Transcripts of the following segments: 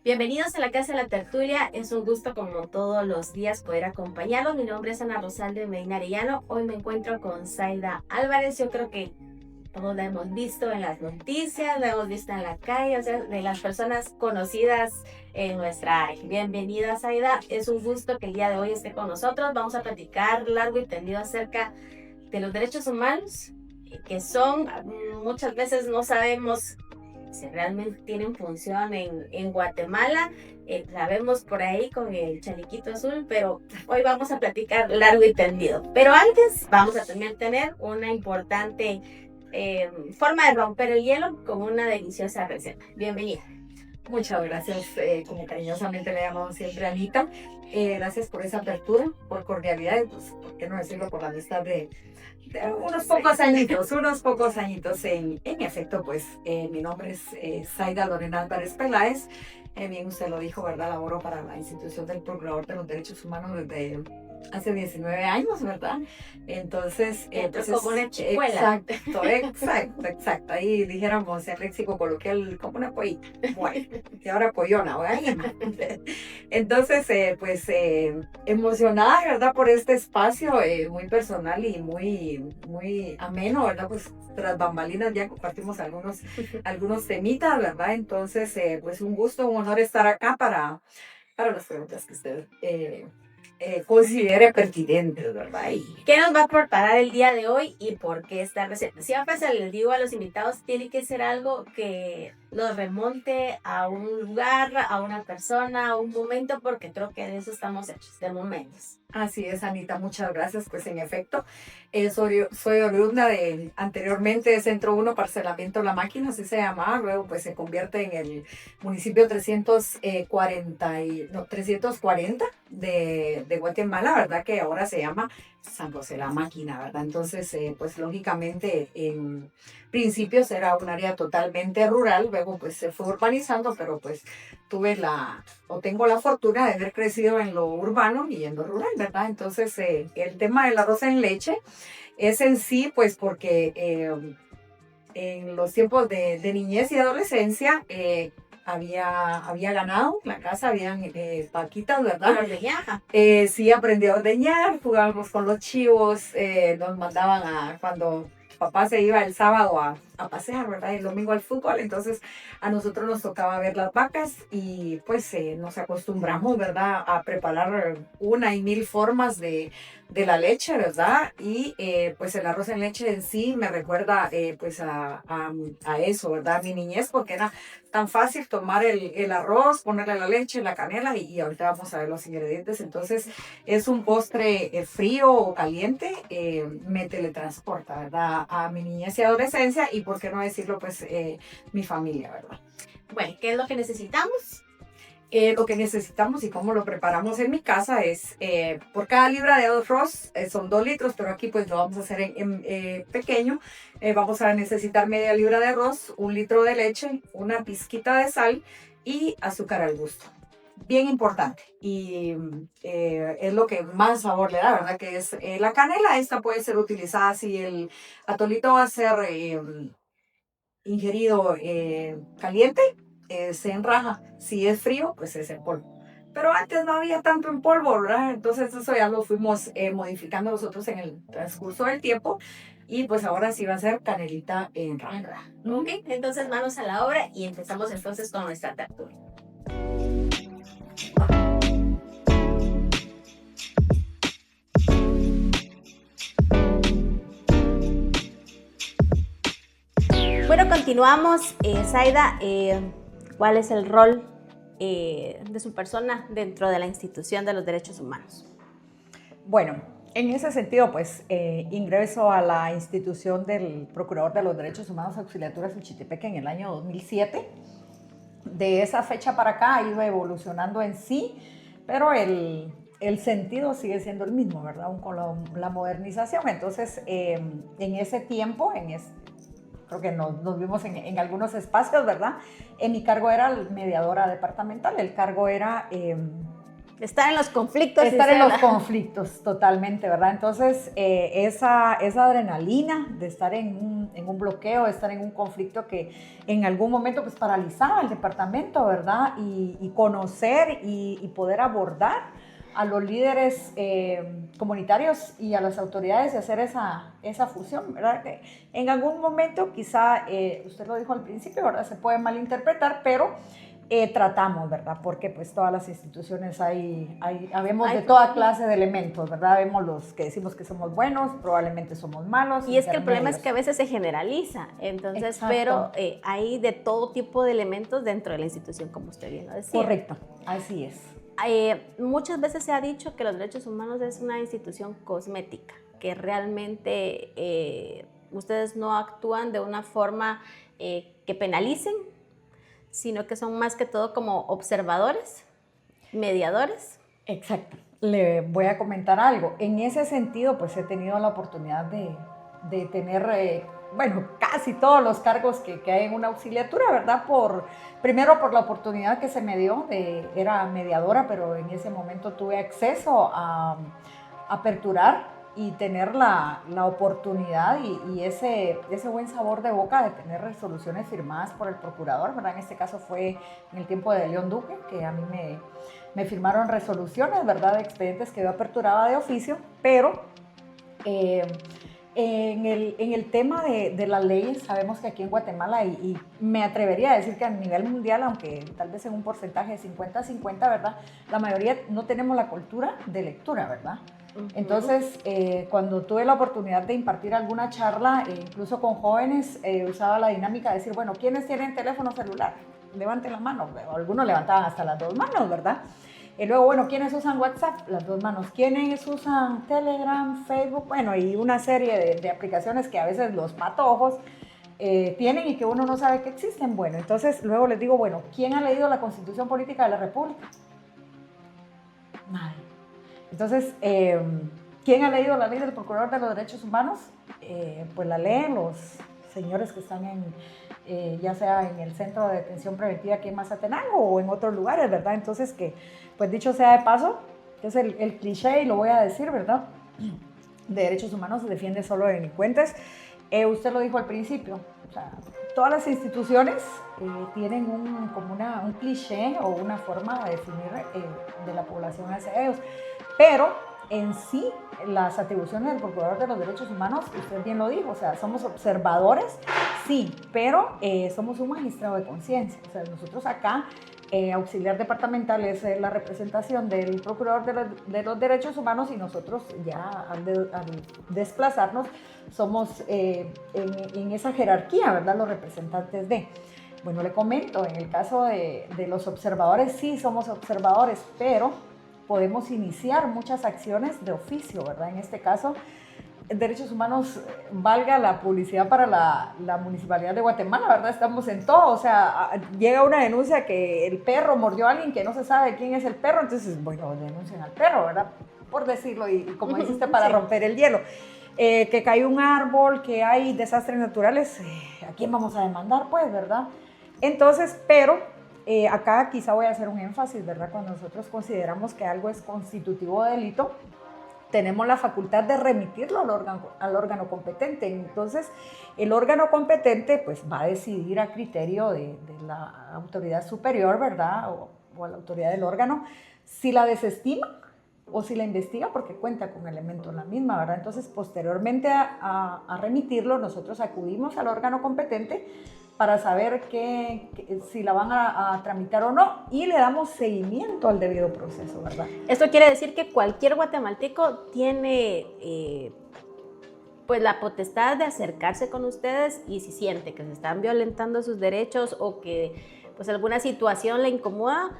Bienvenidos a la Casa de la Tertulia. Es un gusto como todos los días poder acompañarlos. Mi nombre es Ana Rosalde Medina Arellano. Hoy me encuentro con Zaida Álvarez. Yo creo que todos la hemos visto en las noticias, la hemos visto en la calle, o sea, de las personas conocidas en nuestra área. Bienvenida, Zaida. Es un gusto que el día de hoy esté con nosotros. Vamos a platicar largo y tendido acerca de los derechos humanos, que son, muchas veces no sabemos si realmente tienen función en Guatemala. La vemos por ahí con el chalequito azul, pero hoy vamos a platicar largo y tendido. Pero antes vamos a también tener una importante forma de romper el hielo con una deliciosa receta. Bienvenida. Muchas gracias, como cariñosamente le llamamos siempre Anita. Gracias por esa apertura, por cordialidad y pues, ¿por qué no decirlo? Por la amistad de unos pocos añitos. En efecto, pues mi nombre es Zaida Lorena Álvarez Peláez. Bien, usted lo dijo, ¿verdad? Laboro para la institución del Procurador de los Derechos Humanos desde hace 19 años, ¿verdad? Entonces, pues como una chicuela. Exacto. Ahí dijéramos en léxico coloquial, como una pollita. Bueno, y ahora pollona, ¿verdad? Entonces, emocionada, ¿verdad? Por este espacio muy personal y muy ameno, ¿verdad? Pues tras bambalinas ya compartimos algunos temitas, ¿verdad? Entonces, pues un gusto, un honor estar acá para las preguntas que usted considere pertinentes, ¿verdad? ¿Qué nos va a preparar el día de hoy y por qué esta receta? Siempre se les digo a los invitados, tiene que ser algo que los remonte a un lugar, a una persona, a un momento, porque creo que de eso estamos hechos, de momentos. Así es, Anita, muchas gracias. Pues en efecto, soy oriunda de anteriormente Centro 1 Parcelamiento La Máquina, así se llamaba, luego pues se convierte en el municipio 340 de Guatemala, ¿verdad? Que ahora se llama San José La Máquina, ¿verdad? Entonces, pues lógicamente en principios era un área totalmente rural, luego pues se fue urbanizando, pero pues tengo la fortuna de haber crecido en lo urbano y en lo rural, ¿verdad? Entonces, el tema del arroz en leche es en sí, pues porque en los tiempos de niñez y adolescencia había ganado, en la casa habían vaquitas, ¿verdad? Sí, aprendí a ordeñar, jugábamos con los chivos, nos mandaban cuando papá se iba el sábado a pasear, ¿verdad? El domingo al fútbol, entonces a nosotros nos tocaba ver las vacas y pues nos acostumbramos, ¿verdad? A preparar una y mil formas de la leche, ¿verdad? Y pues el arroz en leche en sí me recuerda pues a eso, ¿verdad? A mi niñez, porque era tan fácil tomar el arroz, ponerle la leche, la canela y ahorita vamos a ver los ingredientes. Entonces es un postre frío o caliente, me teletransporta, ¿verdad? A mi niñez y adolescencia y por qué no decirlo, pues mi familia, ¿verdad? Bueno, ¿qué es lo que necesitamos? Lo que necesitamos y cómo lo preparamos en mi casa es, por cada libra de arroz son 2 litros, pero aquí pues lo vamos a hacer en pequeño. Vamos a necesitar media libra de arroz, 1 litro de leche, una pizquita de sal y azúcar al gusto. Bien importante y es lo que más sabor le da, ¿verdad? Que es la canela. Esta puede ser utilizada si el atolito va a ser ingerido caliente, se enraja. Si es frío, pues es en polvo. Pero antes no había tanto en polvo, ¿verdad? Entonces eso ya lo fuimos modificando nosotros en el transcurso del tiempo. Y pues ahora sí va a ser canelita en raja. Ok, entonces manos a la obra y empezamos entonces con nuestra tertulia. Bueno, continuamos. Zaida, ¿cuál es el rol de su persona dentro de la institución de los derechos humanos? Bueno, en ese sentido, pues ingreso a la institución del Procurador de los Derechos Humanos Auxiliaturas Suchitepeque en el año 2007. De esa fecha para acá ha ido evolucionando en sí, pero el sentido sigue siendo el mismo, ¿verdad? Aún con la modernización. Entonces, en ese tiempo, creo que nos vimos en algunos espacios, ¿verdad? Mi cargo era mediadora departamental, el cargo era... estar en los conflictos. Estar en los conflictos, totalmente, ¿verdad? Entonces, esa adrenalina de estar en en un bloqueo, estar en un conflicto que en algún momento pues paralizaba el departamento, ¿verdad? Y conocer y poder abordar a los líderes comunitarios y a las autoridades y hacer esa fusión, ¿verdad? Que en algún momento quizá, usted lo dijo al principio, ¿verdad? Se puede malinterpretar, pero tratamos, ¿verdad? Porque pues todas las instituciones habemos de toda clase de elementos, ¿verdad? Vemos los que decimos que somos buenos, probablemente somos malos. Y es que el problema es que a veces se generaliza, entonces, Exacto. pero hay de todo tipo de elementos dentro de la institución, como usted bien lo decía. Correcto, así es. Muchas veces se ha dicho que los derechos humanos es una institución cosmética, que realmente ustedes no actúan de una forma que penalicen, sino que son más que todo como observadores, mediadores. Exacto. Le voy a comentar algo. En ese sentido, pues he tenido la oportunidad de tener, casi todos los cargos que hay en una auxiliatura, ¿verdad? Primero por la oportunidad que se me dio, era mediadora, pero en ese momento tuve acceso a aperturar y tener la oportunidad y ese buen sabor de boca de tener resoluciones firmadas por el procurador, ¿verdad? En este caso fue en el tiempo de León Duque, que a mí me firmaron resoluciones, ¿verdad? De expedientes que yo aperturaba de oficio, pero en el tema de las leyes, sabemos que aquí en Guatemala, y me atrevería a decir que a nivel mundial, aunque tal vez en un porcentaje de 50-50, ¿verdad? La mayoría no tenemos la cultura de lectura, ¿verdad? Entonces, cuando tuve la oportunidad de impartir alguna charla, incluso con jóvenes, usaba la dinámica de decir, bueno, ¿quiénes tienen teléfono celular? Levanten la mano. Algunos levantaban hasta las 2 manos, ¿verdad? Y luego, bueno, ¿quiénes usan WhatsApp? Las 2 manos. ¿Quiénes usan Telegram, Facebook? Bueno, y una serie de aplicaciones que a veces los patojos tienen y que uno no sabe que existen. Bueno, entonces luego les digo, bueno, ¿quién ha leído la Constitución Política de la República? Nadie. Entonces, ¿quién ha leído la ley del Procurador de los Derechos Humanos? Pues la leen los señores que están ya sea en el Centro de Detención Preventiva aquí en Mazatenango o en otros lugares, ¿verdad? Entonces, que, pues dicho sea de paso, que es el cliché, y lo voy a decir, ¿verdad? De derechos humanos se defiende solo de delincuentes. Usted lo dijo al principio, o sea, todas las instituciones tienen un cliché o una forma de definir de la población hacia ellos, pero en sí, las atribuciones del Procurador de los Derechos Humanos, usted bien lo dijo, o sea, somos observadores, sí, pero somos un magistrado de conciencia. O sea, nosotros acá, auxiliar departamental es la representación del Procurador de los Derechos Humanos, y nosotros ya al desplazarnos somos en esa jerarquía, ¿verdad? Los representantes de... Bueno, le comento, en el caso de los observadores, sí somos observadores, pero podemos iniciar muchas acciones de oficio, ¿verdad? En este caso, Derechos Humanos, valga la publicidad para la Municipalidad de Guatemala, ¿verdad? Estamos en todo, o sea, llega una denuncia que el perro mordió a alguien que no se sabe quién es el perro, entonces, bueno, denuncian al perro, ¿verdad? Por decirlo, y como dijiste, para romper el hielo. Que cayó un árbol, que hay desastres naturales, ¿a quién vamos a demandar? Pues, ¿verdad? Entonces, pero... acá quizá voy a hacer un énfasis, ¿verdad? Cuando nosotros consideramos que algo es constitutivo de delito, tenemos la facultad de remitirlo al órgano competente. Entonces, el órgano competente pues va a decidir a criterio de la autoridad superior, ¿verdad? O a la autoridad del órgano, si la desestima o si la investiga, porque cuenta con elementos la misma, ¿verdad? Entonces, posteriormente a remitirlo, nosotros acudimos al órgano competente para saber si la van a tramitar o no, y le damos seguimiento al debido proceso, ¿verdad? Esto quiere decir que cualquier guatemalteco tiene pues la potestad de acercarse con ustedes, y si siente que se están violentando sus derechos o que pues alguna situación le incomoda,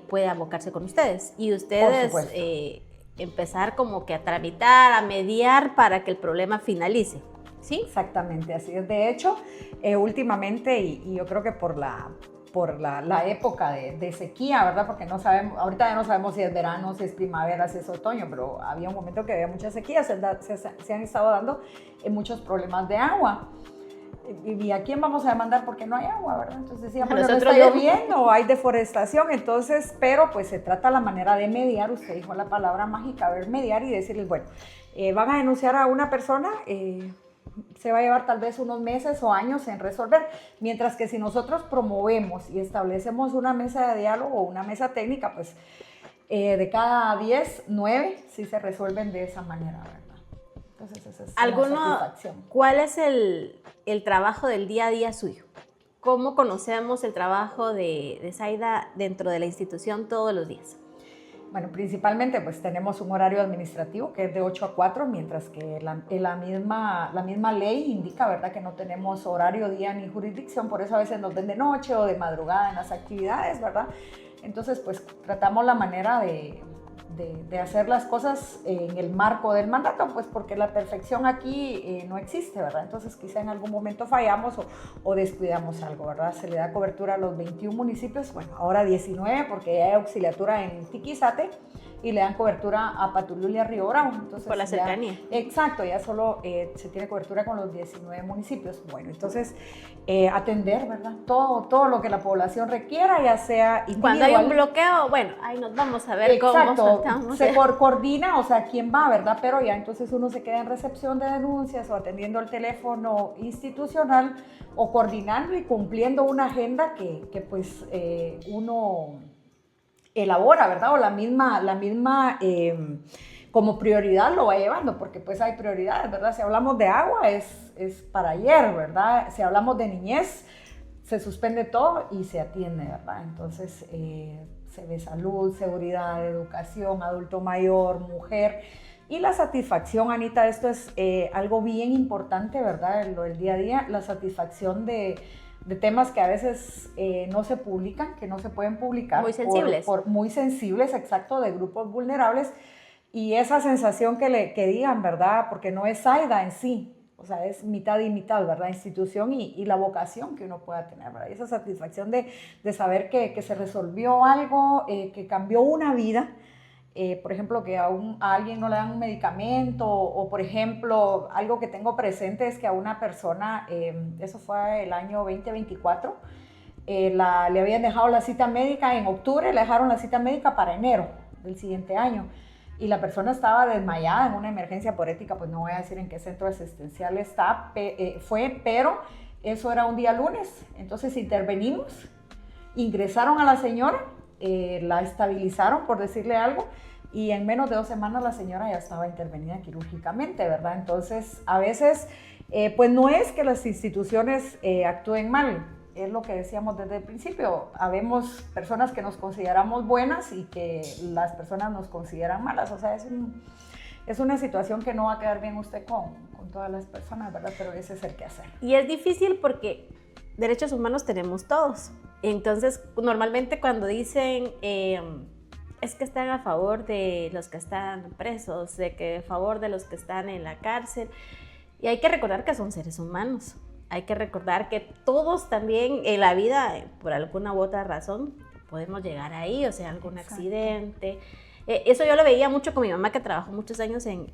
puede abocarse con ustedes y ustedes empezar como que a tramitar, a mediar para que el problema finalice. ¿Sí? Exactamente, así es. De hecho, últimamente, y yo creo que por la época de sequía, ¿verdad? Porque no sabemos, ahorita ya no sabemos si es verano, si es primavera, si es otoño, pero había un momento que había mucha sequía, se han estado dando muchos problemas de agua. ¿Y a quién vamos a demandar porque no hay agua, verdad? Entonces decíamos, bueno, no está lloviendo, hay deforestación, entonces, pero pues se trata la manera de mediar. Usted dijo la palabra mágica, ver, mediar y decirles, bueno, van a denunciar a una persona, se va a llevar tal vez unos meses o años en resolver, mientras que si nosotros promovemos y establecemos una mesa de diálogo o una mesa técnica, pues de cada 10, 9 sí se resuelven de esa manera, ¿verdad? Entonces esa es una satisfacción. ¿Cuál es el trabajo del día a día suyo? ¿Cómo conocemos el trabajo de Zaida dentro de la institución todos los días? Bueno, principalmente pues tenemos un horario administrativo que es de 8 a 4, mientras que la misma ley indica, ¿verdad?, que no tenemos horario, día ni jurisdicción, por eso a veces nos ven de noche o de madrugada en las actividades, ¿verdad? Entonces pues tratamos la manera de hacer las cosas en el marco del mandato, pues porque la perfección aquí no existe, ¿verdad? Entonces quizá en algún momento fallamos o descuidamos algo, ¿verdad? Se le da cobertura a los 21 municipios, bueno, ahora 19 porque ya hay auxiliatura en Tiquizate y le dan cobertura a Patulul y a Río Bravo. Entonces, por la cercanía. Exacto, ya solo se tiene cobertura con los 19 municipios. Bueno, entonces atender, ¿verdad? Todo lo que la población requiera, ya sea individual. Cuando hay un bloqueo, bueno, ahí nos vamos a ver. Exacto, cómo saltamos. Se coordina, o sea, quién va, ¿verdad? Pero ya entonces uno se queda en recepción de denuncias o atendiendo el teléfono institucional o coordinando y cumpliendo una agenda que pues uno elabora, ¿verdad? O la misma como prioridad lo va llevando, porque pues hay prioridades, ¿verdad? Si hablamos de agua es para ayer, ¿verdad? Si hablamos de niñez, se suspende todo y se atiende, ¿verdad? Entonces se ve salud, seguridad, educación, adulto mayor, mujer. Y la satisfacción, Anita, esto es algo bien importante, ¿verdad? Lo del día a día, la satisfacción de temas que a veces no se publican, que no se pueden publicar. Muy sensibles. Muy sensibles, exacto, de grupos vulnerables. Y esa sensación que digan, ¿verdad? Porque no es Zaida en sí, o sea, es mitad y mitad, ¿verdad? Institución y la vocación que uno pueda tener, ¿verdad? Y esa satisfacción de saber que se resolvió algo, que cambió una vida. Por ejemplo, que a alguien no le dan un medicamento o, por ejemplo, algo que tengo presente es que a una persona, eso fue el año 2024, le habían dejado la cita médica en octubre, le dejaron la cita médica para enero del siguiente año y la persona estaba desmayada en una emergencia por ética, pues no voy a decir en qué centro asistencial fue, pero eso era un día lunes, entonces intervenimos, ingresaron a la señora, la estabilizaron, por decirle algo, y en menos de 2 semanas la señora ya estaba intervenida quirúrgicamente, ¿verdad? Entonces, a veces, pues no es que las instituciones actúen mal, es lo que decíamos desde el principio, habemos personas que nos consideramos buenas y que las personas nos consideran malas, o sea, es una situación que no va a quedar bien usted con todas las personas, ¿verdad? Pero ese es el quehacer. Y es difícil porque derechos humanos tenemos todos. Entonces, normalmente cuando dicen es que están a favor de los que están presos, de que a favor de los que están en la cárcel, y hay que recordar que son seres humanos. Hay que recordar que todos también en la vida, por alguna u otra razón, podemos llegar ahí, o sea, algún Exacto. accidente. Eso yo lo veía mucho con mi mamá, que trabajó muchos años en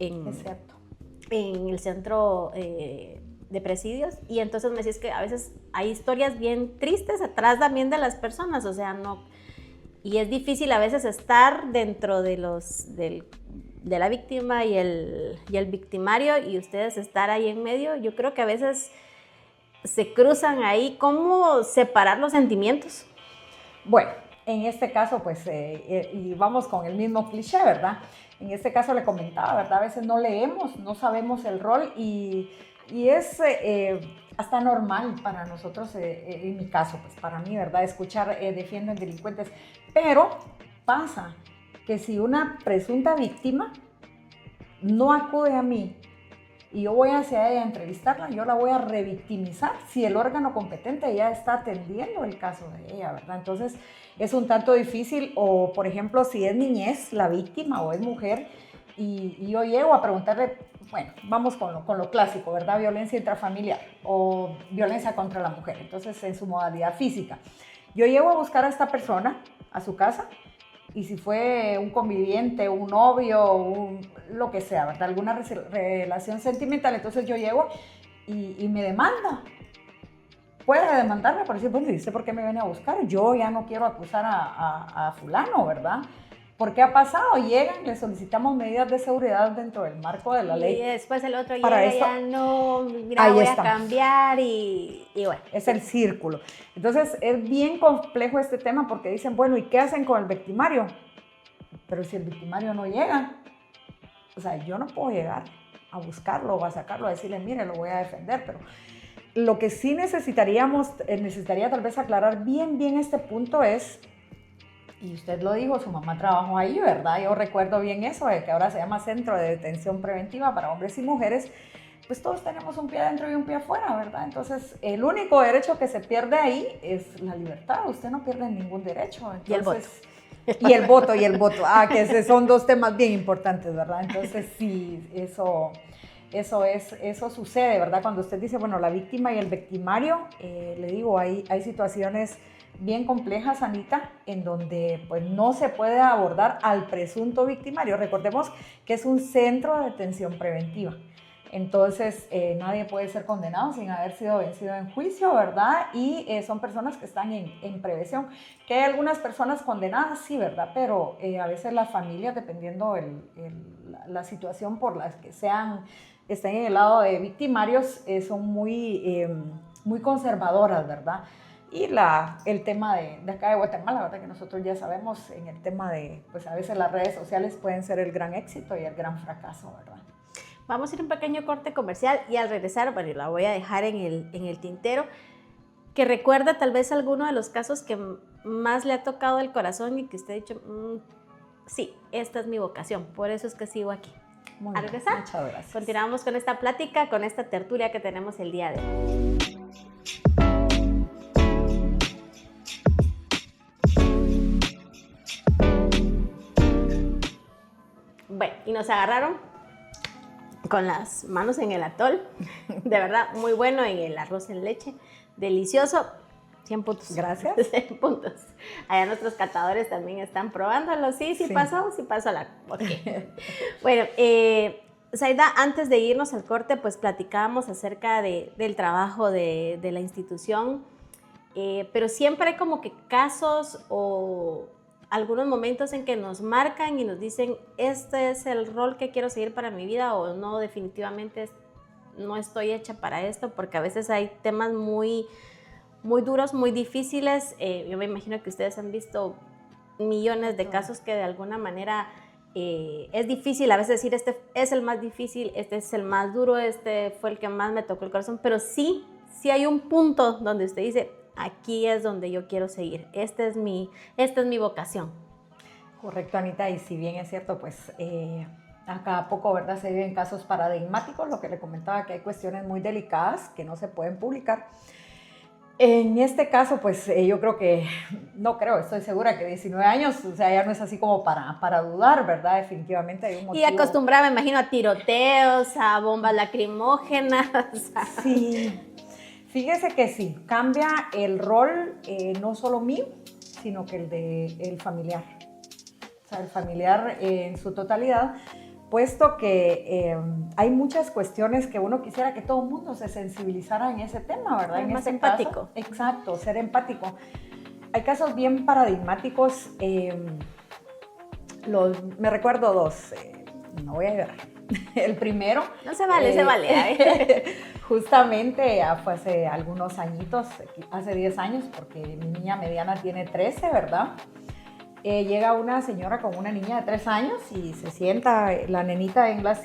el centro de presidios, y entonces me decís que a veces hay historias bien tristes atrás también de las personas, o sea, no, y es difícil a veces estar dentro de la víctima y el victimario, y ustedes estar ahí en medio. Yo creo que a veces se cruzan ahí. ¿Cómo separar los sentimientos? Bueno, en este caso, pues, y vamos con el mismo cliché, ¿verdad? En este caso le comentaba, ¿verdad? A veces no leemos, no sabemos el rol y es hasta normal para nosotros, en mi caso, pues para mí, ¿verdad? Escuchar defienden delincuentes, pero pasa que si una presunta víctima no acude a mí y yo voy hacia ella a entrevistarla, yo la voy a revictimizar si el órgano competente ya está atendiendo el caso de ella, ¿verdad? Entonces es un tanto difícil, o por ejemplo, si es niñez la víctima o es mujer y yo llego a preguntarle, bueno, vamos con lo clásico, ¿verdad? Violencia intrafamiliar o violencia contra la mujer, entonces en su modalidad física. Yo llego a buscar a esta persona a su casa, y si fue un conviviente, un novio, lo que sea, ¿verdad? Alguna relación sentimental, entonces yo llego y me demanda. Puede demandarme por decir, bueno, ¿y usted por qué me viene a buscar? Yo ya no quiero acusar a fulano, ¿verdad? ¿Por qué ha pasado? Llegan, le solicitamos medidas de seguridad dentro del marco de la ley. Y después el otro Para llega, esto, ya no, mira, ahí voy está. a cambiar y bueno. Es el círculo. Entonces, es bien complejo este tema porque dicen, bueno, ¿y qué hacen con el victimario? Pero si el victimario no llega, o sea, yo no puedo llegar a buscarlo o a sacarlo, a decirle, mire, lo voy a defender, pero lo que sí necesitaría tal vez aclarar bien este punto es, y usted lo dijo, su mamá trabajó ahí, ¿verdad? Yo recuerdo bien eso, de que ahora se llama Centro de Detención Preventiva para Hombres y Mujeres. Pues todos tenemos un pie adentro y un pie afuera, ¿verdad? Entonces, el único derecho que se pierde ahí es la libertad. Usted no pierde ningún derecho. Entonces, y el voto. Y el voto. Que esos son dos temas bien importantes, ¿verdad? Entonces, sí, eso sucede, ¿verdad? Cuando usted dice, bueno, la víctima y el victimario, le digo, hay situaciones bien complejas, Anita, en donde pues no se puede abordar al presunto victimario. Recordemos que es un centro de detención preventiva. Entonces, nadie puede ser condenado sin haber sido vencido en juicio, ¿verdad? Y son personas que están en prevención. Que hay algunas personas condenadas, sí, ¿verdad? Pero a veces las familias, dependiendo la situación por la que estén en el lado de victimarios, son muy conservadoras, ¿verdad? Y el tema de acá de Guatemala, ¿verdad? Que nosotros ya sabemos en el tema de, pues a veces las redes sociales pueden ser el gran éxito y el gran fracaso, ¿verdad? Vamos a ir a un pequeño corte comercial y al regresar, bueno, la voy a dejar en el tintero, que recuerda tal vez alguno de los casos que más le ha tocado el corazón y que usted ha dicho, sí, esta es mi vocación, por eso es que sigo aquí. Muy Al bien, regresar, muchas gracias. continuamos con esta plática, con esta tertulia que tenemos el día de hoy. Bueno, y nos agarraron con las manos en el atol, de verdad, muy bueno, en el arroz en leche, delicioso, 100 puntos. Gracias. 100 puntos. Allá nuestros catadores también están probándolo, sí pasó la... Okay. Bueno, Zaida, antes de irnos al corte, pues platicábamos acerca del trabajo de la institución, pero siempre hay como que casos o algunos momentos en que nos marcan y nos dicen, este es el rol que quiero seguir para mi vida o no, definitivamente no estoy hecha para esto, porque a veces hay temas muy, muy duros, muy difíciles. Yo me imagino que ustedes han visto millones de casos que de alguna manera es difícil a veces decir, este es el más difícil, este es el más duro, este fue el que más me tocó el corazón, pero sí hay un punto donde usted dice, aquí es donde yo quiero seguir, esta es mi vocación. Correcto, Anita, y si bien es cierto, pues acá a poco, ¿verdad? Se viven casos paradigmáticos, lo que le comentaba, que hay cuestiones muy delicadas que no se pueden publicar. En este caso, pues yo estoy segura que 19 años, o sea, ya no es así como para dudar, ¿verdad? Definitivamente hay un motivo. Y acostumbrada, me imagino, a tiroteos, a bombas lacrimógenas. Sí, fíjese que sí, cambia el rol, no solo mío, sino que el familiar. O sea, el familiar en su totalidad, puesto que hay muchas cuestiones que uno quisiera que todo el mundo se sensibilizara en ese tema, ¿verdad? Ser en más este empático. Caso, exacto, ser empático. Hay casos bien paradigmáticos, me recuerdo dos, no voy a llorar. El primero... No se vale, se vale. Justamente fue hace algunos añitos, hace 10 años, porque mi niña mediana tiene 13, ¿verdad? Llega una señora con una niña de 3 años y se sienta la nenita en una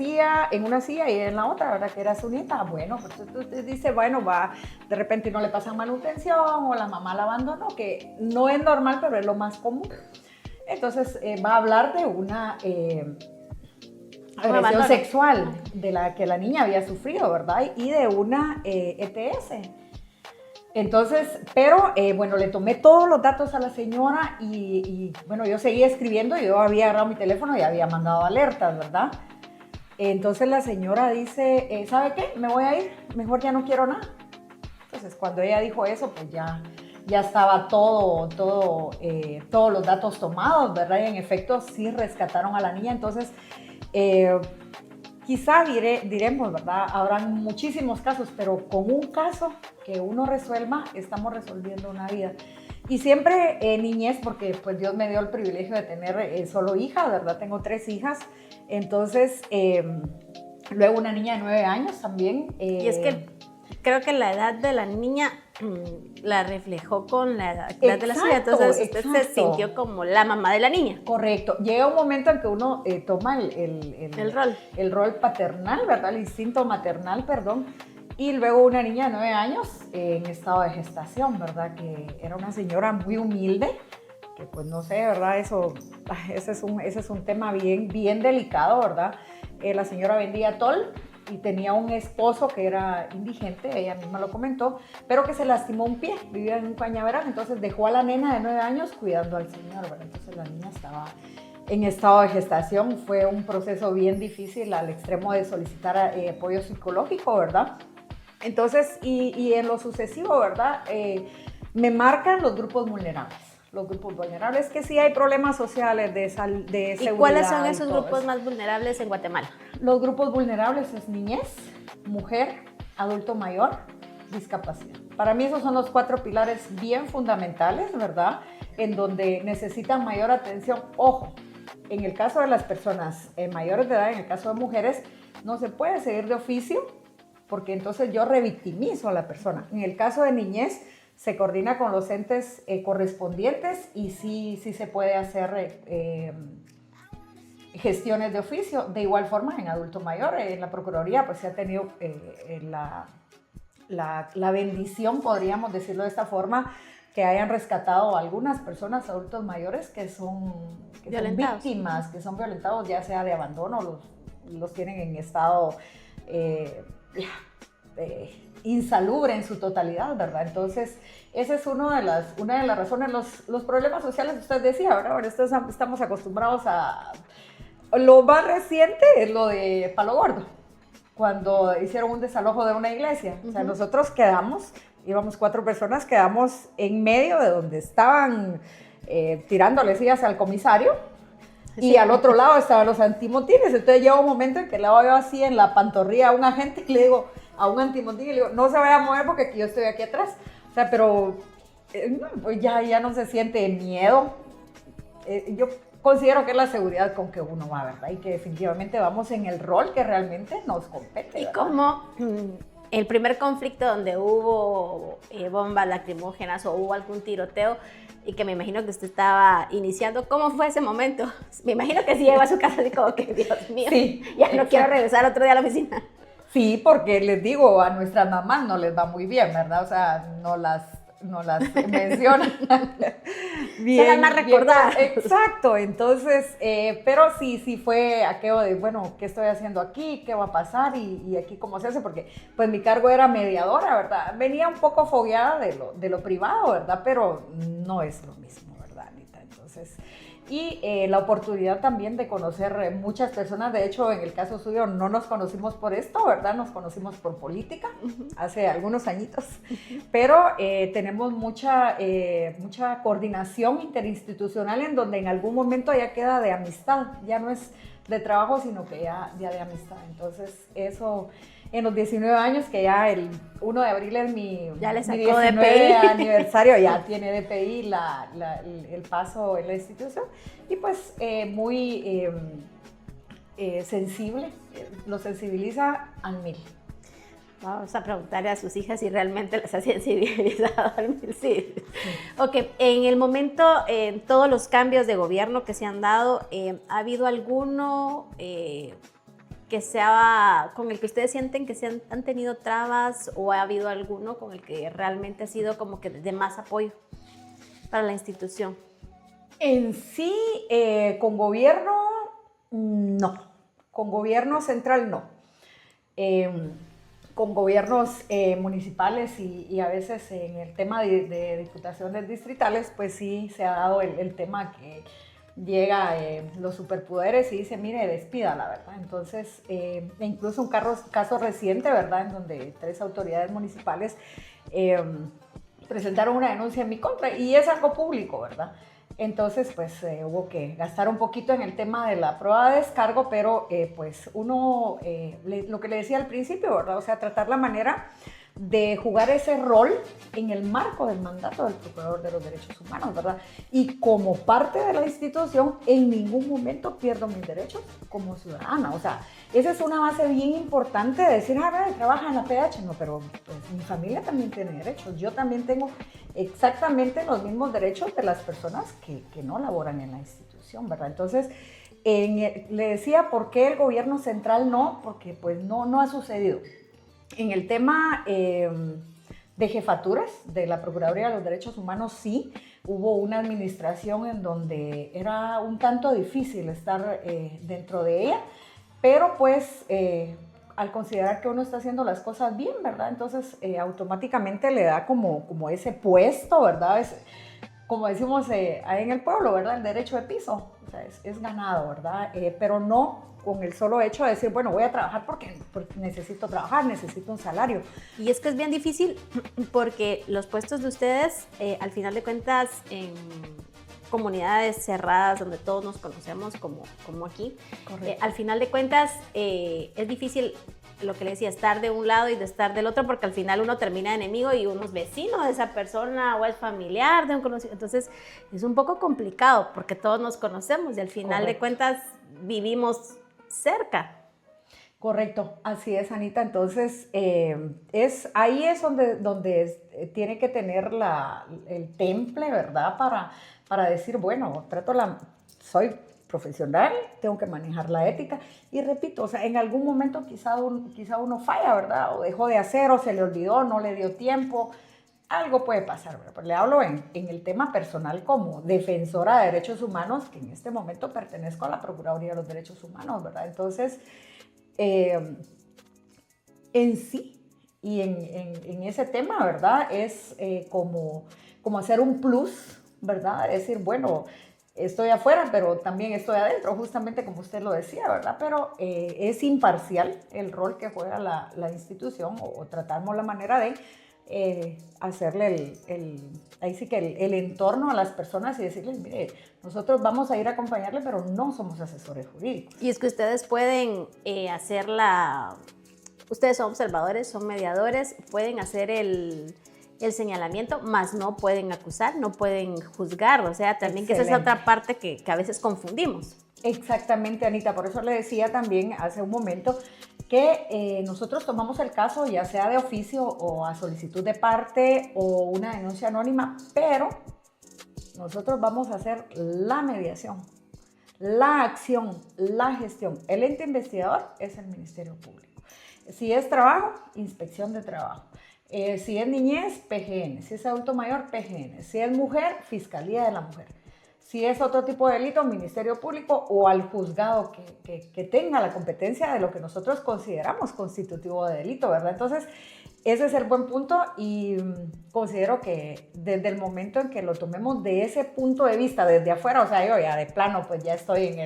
silla y en la otra, ¿verdad? Que era su nieta. Bueno, pues usted dice, bueno, de repente no le pasan manutención o la mamá la abandonó, que no es normal, pero es lo más común. Entonces va a hablar de una agresión sexual de la que la niña había sufrido, ¿verdad? Y de una ETS. Entonces, pero bueno, le tomé todos los datos a la señora y bueno, yo seguía escribiendo, yo había agarrado mi teléfono y había mandado alertas, ¿verdad? Entonces la señora dice, ¿sabe qué? Me voy a ir, mejor ya no quiero nada. Entonces, cuando ella dijo eso, pues ya estaba todos los datos tomados, ¿verdad? Y en efecto sí rescataron a la niña. Entonces, quizá diremos, ¿verdad? Habrán muchísimos casos, pero con un caso que uno resuelva, estamos resolviendo una vida. Y siempre niñez, porque pues Dios me dio el privilegio de tener solo hijas, ¿verdad? Tengo 3 hijas. Entonces, luego una niña de 9 años también. Y es que creo que la edad de la niña la reflejó con la edad de la suya. Entonces usted se sintió como la mamá de la niña. Correcto. Llega un momento en que uno toma el rol paternal, ¿verdad? El instinto maternal, perdón. Y luego una niña de 9 años en estado de gestación, ¿verdad? Que era una señora muy humilde, que pues no sé, ¿verdad? Ese es un tema bien delicado, ¿verdad? La señora vendía atol y tenía un esposo que era indigente, ella misma lo comentó, pero que se lastimó un pie, vivía en un cañaveral, entonces dejó a la nena de 9 años cuidando al señor, ¿verdad? Entonces la niña estaba en estado de gestación, fue un proceso bien difícil al extremo de solicitar apoyo psicológico, ¿verdad? Entonces, y en lo sucesivo, ¿verdad? Me marcan los grupos vulnerables. Los grupos vulnerables, que sí hay problemas sociales de seguridad. ¿Y cuáles son esos grupos más vulnerables en Guatemala? Los grupos vulnerables es niñez, mujer, adulto mayor, discapacidad. Para mí esos son los 4 pilares bien fundamentales, ¿verdad? En donde necesitan mayor atención. Ojo, en el caso de las personas mayores de edad, en el caso de mujeres, no se puede seguir de oficio, porque entonces yo revictimizo a la persona. En el caso de niñez, se coordina con los entes correspondientes y sí se puede hacer gestiones de oficio. De igual forma, en adulto mayor, en la Procuraduría, pues se ha tenido la bendición, podríamos decirlo de esta forma, que hayan rescatado a algunas personas, adultos mayores, que son víctimas, que son violentados, ya sea de abandono, los tienen en estado insalubre en su totalidad, ¿verdad? Entonces, esa es una de las razones. Los problemas sociales, usted decía, ¿verdad? Ahora estamos acostumbrados a... Lo más reciente es lo de Palo Gordo, cuando hicieron un desalojo de una iglesia. O sea, nosotros íbamos 4 personas, quedamos en medio de donde estaban tirándole sillas al comisario, y al otro lado estaban los antimotines. Entonces llega un momento en que le veo así en la pantorrilla a un agente y le digo, a un antimotín, y le digo, no se vaya a mover porque yo estoy aquí atrás. O sea, pero pues ya no se siente miedo. Yo considero que es la seguridad con que uno va, ¿verdad? Y que definitivamente vamos en el rol que realmente nos compete, ¿Y ¿verdad? cómo el primer conflicto donde hubo bombas lacrimógenas o hubo algún tiroteo, y que me imagino que usted estaba iniciando, ¿cómo fue ese momento? Me imagino que sí llegó a su casa así como que, Dios mío, Sí, ya no quiero regresar otro día a la oficina. Sí, porque les digo, a nuestras mamás no les va muy bien, ¿verdad? O sea, no las mencionan bien. Son las más recordadas. Exacto, entonces, pero sí fue aquello de, bueno, ¿qué estoy haciendo aquí? ¿Qué va a pasar? Y aquí cómo se hace, porque pues mi cargo era mediadora, ¿verdad? Venía un poco fogueada de lo privado, ¿verdad? Pero no es lo mismo, ¿verdad, Anita? Entonces... Y la oportunidad también de conocer muchas personas. De hecho, en el caso suyo no nos conocimos por esto, ¿verdad? Nos conocimos por política hace algunos añitos, pero tenemos mucha coordinación interinstitucional en donde en algún momento ya queda de amistad, ya no es de trabajo, sino que ya de amistad. Entonces, eso... En los 19 años, que ya el 1 de abril es mi 19 aniversario, ya tiene DPI el paso en la institución. Y pues muy sensible, lo sensibiliza al 1000. Vamos a preguntarle a sus hijas si realmente las ha sensibilizado al 1000. Sí. Ok, en el momento, en todos los cambios de gobierno que se han dado, ¿ha habido alguno con el que ustedes sienten que han tenido trabas, o ha habido alguno con el que realmente ha sido como que de más apoyo para la institución? En sí, con gobierno, no. Con gobierno central, no. Con gobiernos municipales y a veces en el tema de diputaciones distritales, pues sí se ha dado el tema que llega los superpoderes y dice, mire, despida, la verdad. Entonces, incluso un caso reciente, ¿verdad?, en donde 3 autoridades municipales presentaron una denuncia en mi contra, y es algo público, ¿verdad? Entonces, pues hubo que gastar un poquito en el tema de la prueba de descargo, pero pues uno, lo que le decía al principio, ¿verdad? O sea, tratar la manera de jugar ese rol en el marco del mandato del Procurador de los Derechos Humanos, ¿verdad? Y como parte de la institución, en ningún momento pierdo mis derechos como ciudadana. O sea, esa es una base bien importante de decir, trabaja en la PH. No, pero pues, mi familia también tiene derechos. Yo también tengo exactamente los mismos derechos de las personas que no laboran en la institución, ¿verdad? Entonces, le decía, ¿por qué el gobierno central no? Porque pues no ha sucedido. En el tema de jefaturas de la Procuraduría de los Derechos Humanos, sí, hubo una administración en donde era un tanto difícil estar dentro de ella, pero pues al considerar que uno está haciendo las cosas bien, ¿verdad? Entonces automáticamente le da como ese puesto, ¿verdad? Como decimos ahí en el pueblo, ¿verdad? El derecho de piso, o sea, es ganado, ¿verdad? Pero no con el solo hecho de decir, bueno, voy a trabajar porque necesito trabajar, necesito un salario. Y es que es bien difícil porque los puestos de ustedes, al final de cuentas, en comunidades cerradas donde todos nos conocemos como aquí, al final de cuentas es difícil lo que le decía, estar de un lado y de estar del otro, porque al final uno termina enemigo y uno es vecino de esa persona o es familiar de un conocido. Entonces es un poco complicado porque todos nos conocemos y al final de cuentas vivimos cerca. Correcto, así es, Anita. Entonces, ahí es donde tiene que tener el temple, ¿verdad? Para decir, bueno, soy profesional, tengo que manejar la ética. Y repito, o sea, en algún momento quizá uno falla, ¿verdad? O dejó de hacer, o se le olvidó, no le dio tiempo. Algo puede pasar, ¿verdad? Pero le hablo en el tema personal como defensora de derechos humanos, que en este momento pertenezco a la Procuraduría de los Derechos Humanos, ¿verdad? Entonces, en sí y en ese tema, ¿verdad? Es como hacer un plus, ¿verdad? Es decir, bueno, estoy afuera, pero también estoy adentro, justamente como usted lo decía, ¿verdad? Pero es imparcial el rol que juega la institución o tratamos la manera de hacerle ahí sí que el entorno a las personas y decirles, mire, nosotros vamos a ir a acompañarle, pero no somos asesores jurídicos. Y es que ustedes pueden ustedes son observadores, son mediadores, pueden hacer el señalamiento, más no pueden acusar, no pueden juzgar, o sea, también que esa es otra parte que a veces confundimos. Exactamente, Anita, por eso le decía también hace un momento que nosotros tomamos el caso ya sea de oficio o a solicitud de parte o una denuncia anónima, pero nosotros vamos a hacer la mediación, la acción, la gestión. El ente investigador es el Ministerio Público. Si es trabajo, inspección de trabajo. Si es niñez, PGN. Si es adulto mayor, PGN. Si es mujer, Fiscalía de la Mujer. Si es otro tipo de delito, Ministerio Público o al juzgado que tenga la competencia de lo que nosotros consideramos constitutivo de delito, ¿verdad? Entonces, ese es el buen punto y considero que desde el momento en que lo tomemos de ese punto de vista, desde afuera, o sea, yo ya de plano, pues ya estoy en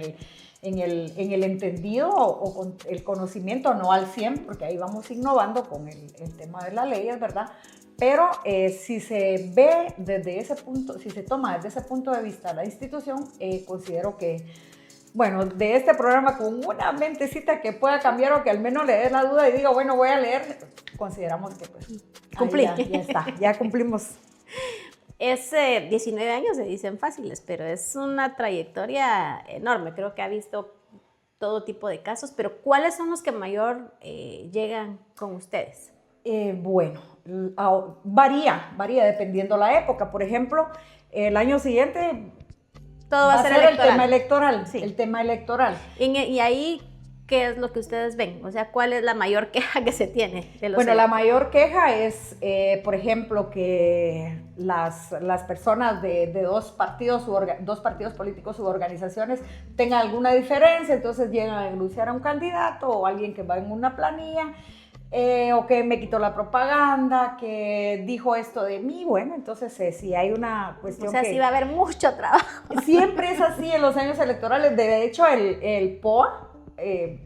el entendido o con el conocimiento, no al 100, porque ahí vamos innovando con el tema de las leyes, ¿verdad? Pero si se ve desde ese punto, si se toma desde ese punto de vista la institución, considero que, bueno, de este programa con una mentecita que pueda cambiar o que al menos le dé la duda y diga, bueno, voy a leer, consideramos que pues cumplí. Ya está, ya cumplimos. Es 19 años, se dicen fáciles, pero es una trayectoria enorme. Creo que ha visto todo tipo de casos, pero ¿cuáles son los que mayor llegan con ustedes? Bueno, varía dependiendo la época. Por ejemplo, el año siguiente todo va a ser el tema electoral. Sí. El tema electoral. Y ahí, ¿qué es lo que ustedes ven? O sea, ¿cuál es la mayor queja que se tiene de los Bueno, la mayor queja es, por ejemplo, que las personas de dos partidos políticos u organizaciones tengan alguna diferencia, entonces llegan a denunciar a un candidato o alguien que va en una planilla, o que me quitó la propaganda, que dijo esto de mí. Bueno, entonces si hay una cuestión, o sea, sí va a haber mucho trabajo. Siempre es así en los años electorales. De hecho, el POA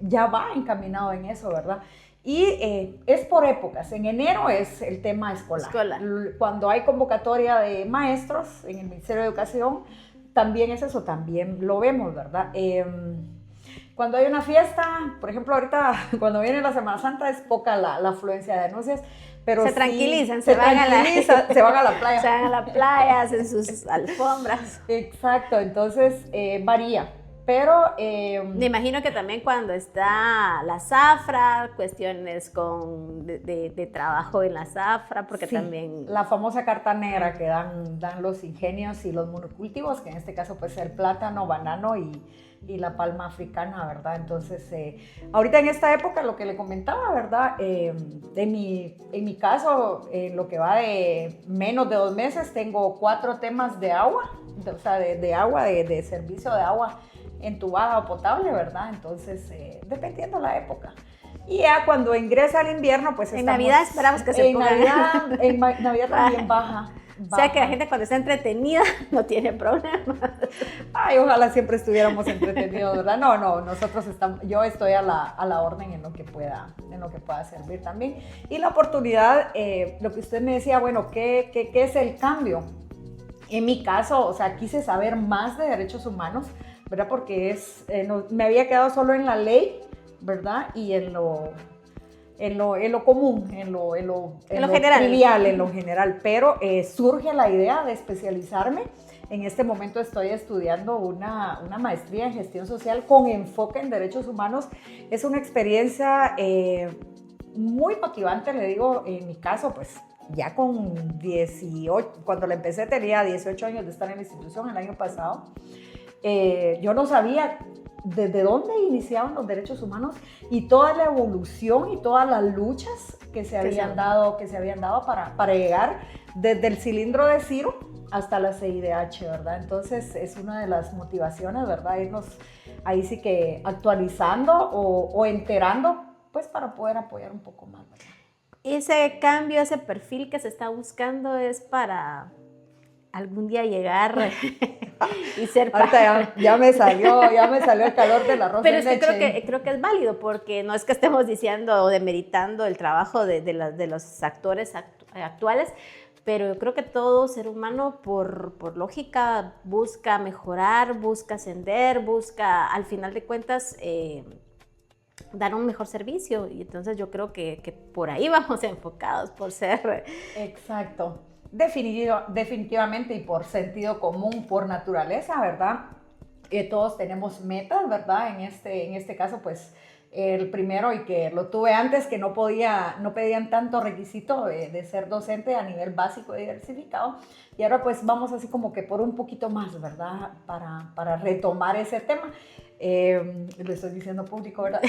ya va encaminado en eso, ¿verdad? Y es por épocas. En enero es el tema escolar. Cuando hay convocatoria de maestros en el Ministerio de Educación, también es eso, también lo vemos, ¿verdad? Cuando hay una fiesta, por ejemplo, ahorita cuando viene la Semana Santa es poca la afluencia de denuncias, pero Se sí, tranquilizan, se van a la playa. Se van a la playa, hacen sus alfombras. Exacto, entonces varía, pero Me imagino que también cuando está la zafra, cuestiones de trabajo en la zafra, porque sí, también... la famosa carta negra que dan los ingenios y los monocultivos, que en este caso puede ser plátano, banano y la palma africana, ¿verdad? Entonces, ahorita en esta época, lo que le comentaba, ¿verdad? En mi caso, en lo que va de menos de 2 meses, tengo 4 temas de agua, o sea, de agua, de servicio de agua entubada o potable, ¿verdad? Entonces, dependiendo la época. Y ya cuando ingresa el invierno, pues en Navidad esperamos que se ponga. En Navidad también baja. O sea que la gente cuando está entretenida no tiene problema. Ay, ojalá siempre estuviéramos entretenidos, ¿verdad? No, nosotros yo estoy a la orden en lo que pueda servir también. Y la oportunidad, lo que usted me decía, bueno, ¿qué es el cambio? En mi caso, o sea, quise saber más de derechos humanos, ¿verdad? Porque me había quedado solo en la ley, ¿verdad? Y en lo común, en lo general. trivial, en lo general, pero surge la idea de especializarme. En este momento estoy estudiando una maestría en gestión social con enfoque en derechos humanos. Es una experiencia muy motivante, le digo, en mi caso, pues ya con 18, cuando la empecé tenía 18 años de estar en la institución el año pasado. Yo no sabía desde dónde iniciaban los derechos humanos y toda la evolución y todas las luchas que se habían dado para llegar desde el cilindro de Ciro hasta la CIDH, ¿verdad? Entonces es una de las motivaciones, ¿verdad? Irnos ahí sí que actualizando o enterando, pues para poder apoyar un poco más, ¿verdad? Ese cambio, ese perfil que se está buscando es para algún día llegar y ser parte. Ya me salió el calor del arroz. Pero es que creo que es válido, porque no es que estemos diciendo o demeritando el trabajo de los actores actuales, pero yo creo que todo ser humano por lógica busca mejorar, busca ascender, busca al final de cuentas dar un mejor servicio, y entonces yo creo que por ahí vamos enfocados, por ser... Exacto. Definitivamente, y por sentido común, por naturaleza, ¿verdad? Todos tenemos metas, ¿verdad? En este caso, pues, el primero, y que lo tuve antes, que no pedían tanto requisito de ser docente a nivel básico y diversificado, y ahora pues vamos así como que por un poquito más, ¿verdad? Para retomar ese tema. Lo estoy diciendo público, ¿verdad?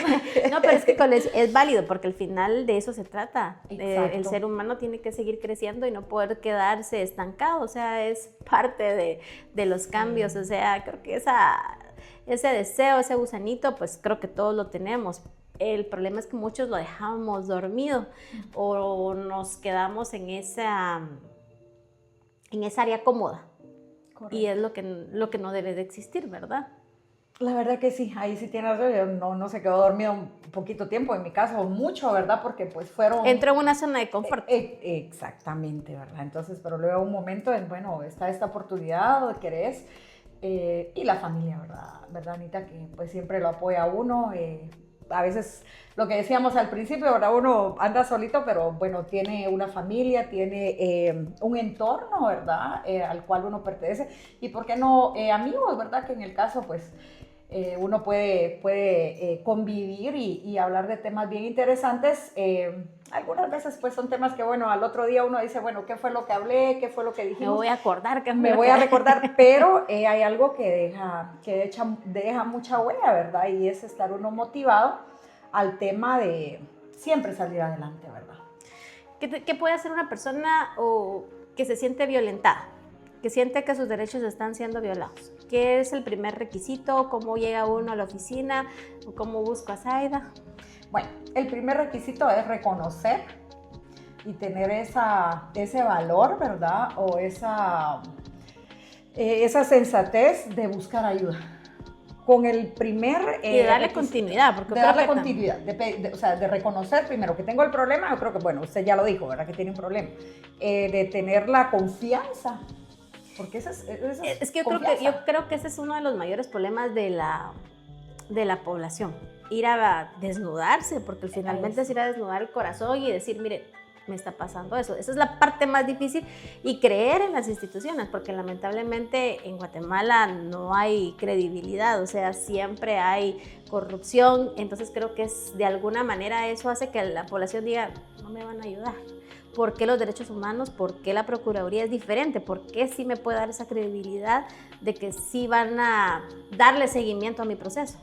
No, pero es que es válido, porque al final de eso se trata. El ser humano tiene que seguir creciendo y no poder quedarse estancado, o sea, es parte de los cambios, o sea, creo que ese deseo, ese gusanito, pues creo que todos lo tenemos. El problema es que muchos lo dejamos dormido o nos quedamos en esa área cómoda. Correcto. Y es lo que no debe de existir, ¿verdad? La verdad que sí, ahí sí tienes razón, no se quedó dormido un poquito tiempo, en mi caso mucho, ¿verdad? Porque pues fueron... Entró en una zona de confort. Exactamente, ¿verdad? Entonces, pero luego un momento bueno, está esta oportunidad, querés, y la familia, ¿verdad, Anita? Que pues siempre lo apoya a uno, a veces lo que decíamos al principio, ¿verdad? Uno anda solito, pero bueno, tiene una familia, tiene un entorno, ¿verdad? Al cual uno pertenece, y ¿por qué no amigos, ¿verdad? Que en el caso, pues... uno puede convivir y hablar de temas bien interesantes. Algunas veces pues son temas que, bueno, al otro día uno dice, bueno, ¿qué fue lo que hablé? ¿Qué fue lo que dijimos? Me voy a acordar. Me voy a recordar, pero hay algo que deja mucha huella, ¿verdad? Y es estar uno motivado al tema de siempre salir adelante, ¿verdad? ¿Qué puede hacer una persona que se siente violentada? Que siente que sus derechos están siendo violados. ¿Qué es el primer requisito? ¿Cómo llega uno a la oficina? ¿Cómo busco a Zaida? Bueno, el primer requisito es reconocer y tener ese valor, ¿verdad? O esa sensatez de buscar ayuda. Con el primer... y de darle continuidad. Porque de darle continuidad, o sea, de reconocer primero que tengo el problema. Yo creo que, bueno, usted ya lo dijo, ¿verdad? Que tiene un problema. De tener la confianza. Porque es que yo creo que ese es uno de los mayores problemas de la de la población. Ir a desnudarse, porque finalmente es ir a desnudar el corazón y decir, mire, me está pasando eso. Esa es la parte más difícil, y creer en las instituciones, porque lamentablemente en Guatemala no hay credibilidad, o sea, siempre hay corrupción. Entonces creo que de alguna manera eso hace que la población diga, no me van a ayudar. ¿Por qué los derechos humanos? ¿Por qué la Procuraduría es diferente? ¿Por qué sí me puede dar esa credibilidad de que sí van a darle seguimiento a mi proceso?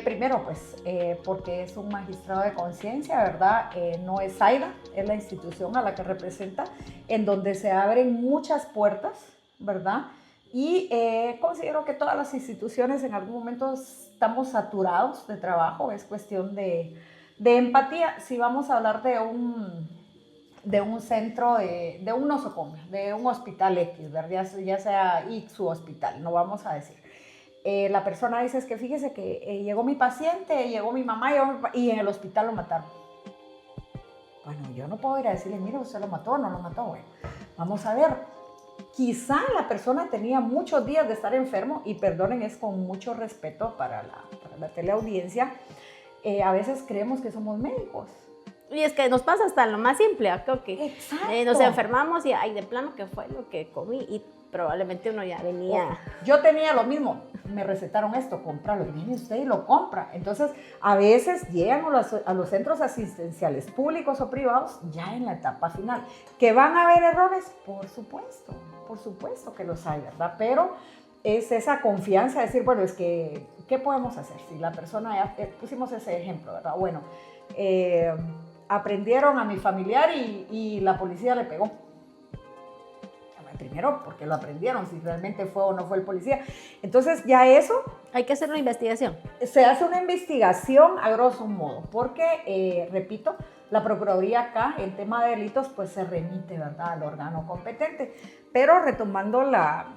Primero, pues, porque es un magistrado de conciencia, ¿verdad? No es Zaida, es la institución a la que representa, en donde se abren muchas puertas, ¿verdad? Y considero que todas las instituciones en algún momento estamos saturados de trabajo, es cuestión de empatía. Si vamos a hablar de un centro, de un nosocomio, de un hospital X, ¿verdad? Ya sea su hospital, no vamos a decir. La persona dice, es que fíjese que llegó mi paciente, llegó mi mamá y en el hospital lo mataron. Bueno, yo no puedo ir a decirle, mire, usted lo mató o no lo mató. Bueno, vamos a ver. Quizá la persona tenía muchos días de estar enfermo, y perdonen, es con mucho respeto para la teleaudiencia. A veces creemos que somos médicos. Y es que nos pasa hasta lo más simple, creo que nos enfermamos y ay, de plano, ¿qué fue lo que comí? Y probablemente uno ya venía... Yo tenía lo mismo, me recetaron esto, cómpralo, y viene usted y lo compra. Entonces, a veces llegan a los centros asistenciales públicos o privados ya en la etapa final. ¿Que van a haber errores? Por supuesto que los hay, ¿verdad? Pero es esa confianza de decir, bueno, es que, ¿qué podemos hacer? Si la persona, ya pusimos ese ejemplo, ¿verdad? Bueno, aprendieron a mi familiar y la policía le pegó. Primero, porque lo aprendieron, si realmente fue o no fue el policía. Entonces, ya eso... Hay que hacer una investigación. Se hace una investigación a grosso modo, porque, repito, la Procuraduría acá, en tema de delitos, pues se remite, ¿verdad?, al órgano competente. Pero retomando la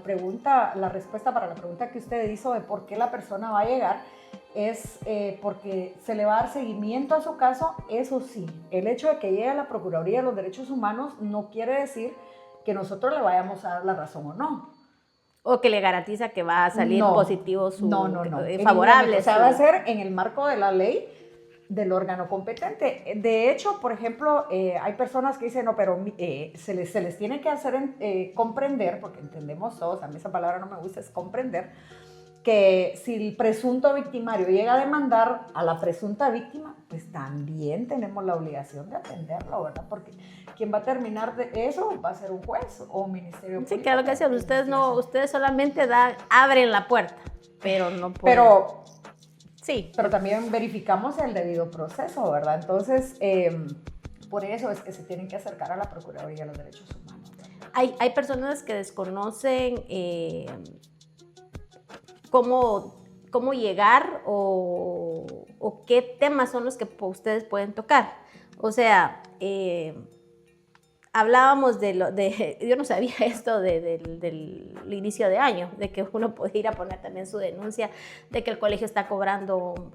pregunta, la respuesta para la pregunta que usted hizo de por qué la persona va a llegar, es porque se le va a dar seguimiento a su caso. Eso sí, el hecho de que llegue a la Procuraduría de los Derechos Humanos no quiere decir que nosotros le vayamos a dar la razón o no. O que le garantiza que va a salir positivo favorable. O sea, va a ser en el marco de la ley del órgano competente. De hecho, por ejemplo, hay personas que dicen, no, pero se les tiene que hacer comprender, porque entendemos todos, a mí esa palabra no me gusta, es comprender, que si el presunto victimario llega a demandar a la presunta víctima, pues también tenemos la obligación de atenderlo, ¿verdad? Porque quien va a terminar de eso va a ser un juez o un ministerio público. Sí, claro que sí, ustedes solamente abren la puerta, pero no pueden. Pero también verificamos el debido proceso, ¿verdad? Entonces, por eso es que se tienen que acercar a la Procuraduría de los Derechos Humanos, ¿verdad? Hay personas que desconocen cómo llegar o qué temas son los que ustedes pueden tocar. O sea, hablábamos yo no sabía esto del inicio de año, de que uno puede ir a poner también su denuncia de que el colegio está cobrando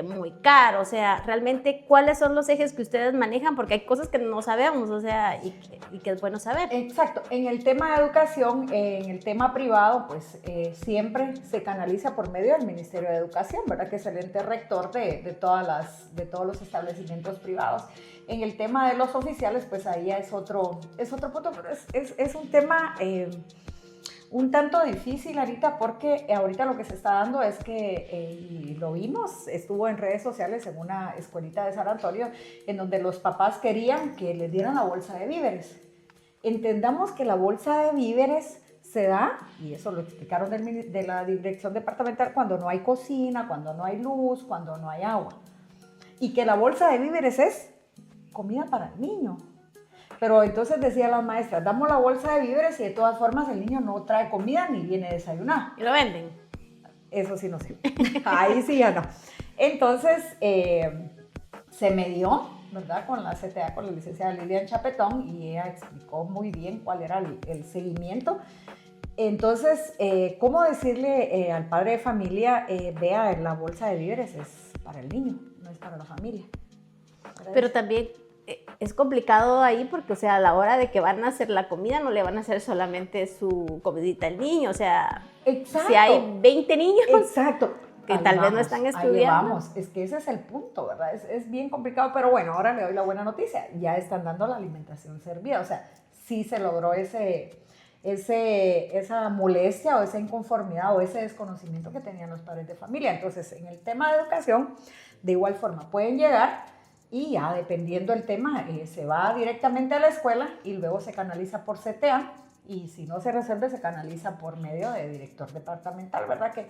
muy caro. O sea, realmente, ¿cuáles son los ejes que ustedes manejan? Porque hay cosas que no sabemos, o sea, y que es bueno saber. Exacto. En el tema de educación, en el tema privado, pues siempre se canaliza por medio del Ministerio de Educación, ¿verdad? Que es el ente rector de todos los establecimientos privados. En el tema de los oficiales, pues ahí ya es otro punto, pero es un tema un tanto difícil ahorita, porque ahorita lo que se está dando es que, y lo vimos, estuvo en redes sociales en una escuelita de San Antonio, en donde los papás querían que les dieran la bolsa de víveres. Entendamos que la bolsa de víveres se da, y eso lo explicaron de la dirección departamental, cuando no hay cocina, cuando no hay luz, cuando no hay agua. Y que la bolsa de víveres es comida para el niño. Pero entonces decía la maestra, damos la bolsa de víveres y de todas formas el niño no trae comida ni viene a desayunar. ¿Y lo venden? Eso sí no sé. Ahí sí ya no. Entonces se medió, ¿verdad? Con la CTA, con la licenciada Lilian Chapetón, y ella explicó muy bien cuál era el seguimiento. Entonces, ¿cómo decirle al padre de familia, vea, la bolsa de víveres es para el niño, no es para la familia? Pero también es complicado ahí porque, o sea, a la hora de que van a hacer la comida, no le van a hacer solamente su comidita al niño, o sea, exacto, si hay 20 niños. Exacto. que Ahí tal vez no vamos, están ahí estudiando. vamos. Es que ese es el punto, ¿verdad? Es bien complicado, pero bueno, ahora le doy la buena noticia. Ya están dando la alimentación servida, o sea, sí se logró esa molestia o esa inconformidad o ese desconocimiento que tenían los padres de familia. Entonces, en el tema de educación, de igual forma, pueden llegar y ya dependiendo del tema, se va directamente a la escuela y luego se canaliza por CTA. Y si no se resuelve, se canaliza por medio de director departamental, ¿verdad? Que,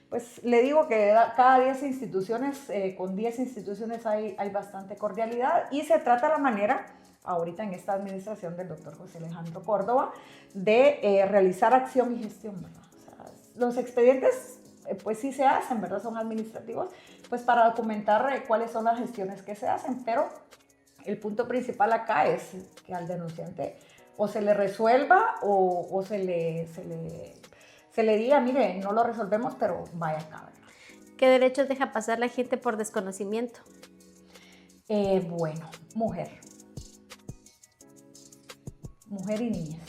pues, le digo que cada 10 instituciones, con 10 instituciones hay bastante cordialidad y se trata la manera, ahorita en esta administración del doctor José Alejandro Córdoba, de realizar acción y gestión, ¿verdad? O sea, los expedientes, pues sí se hacen, ¿verdad? Son administrativos, pues para documentar cuáles son las gestiones que se hacen, pero el punto principal acá es que al denunciante o se le resuelva o se le diga, mire, no lo resolvemos, pero vaya acá, ¿verdad? ¿Qué derechos deja pasar la gente por desconocimiento? Bueno, mujer y niñez.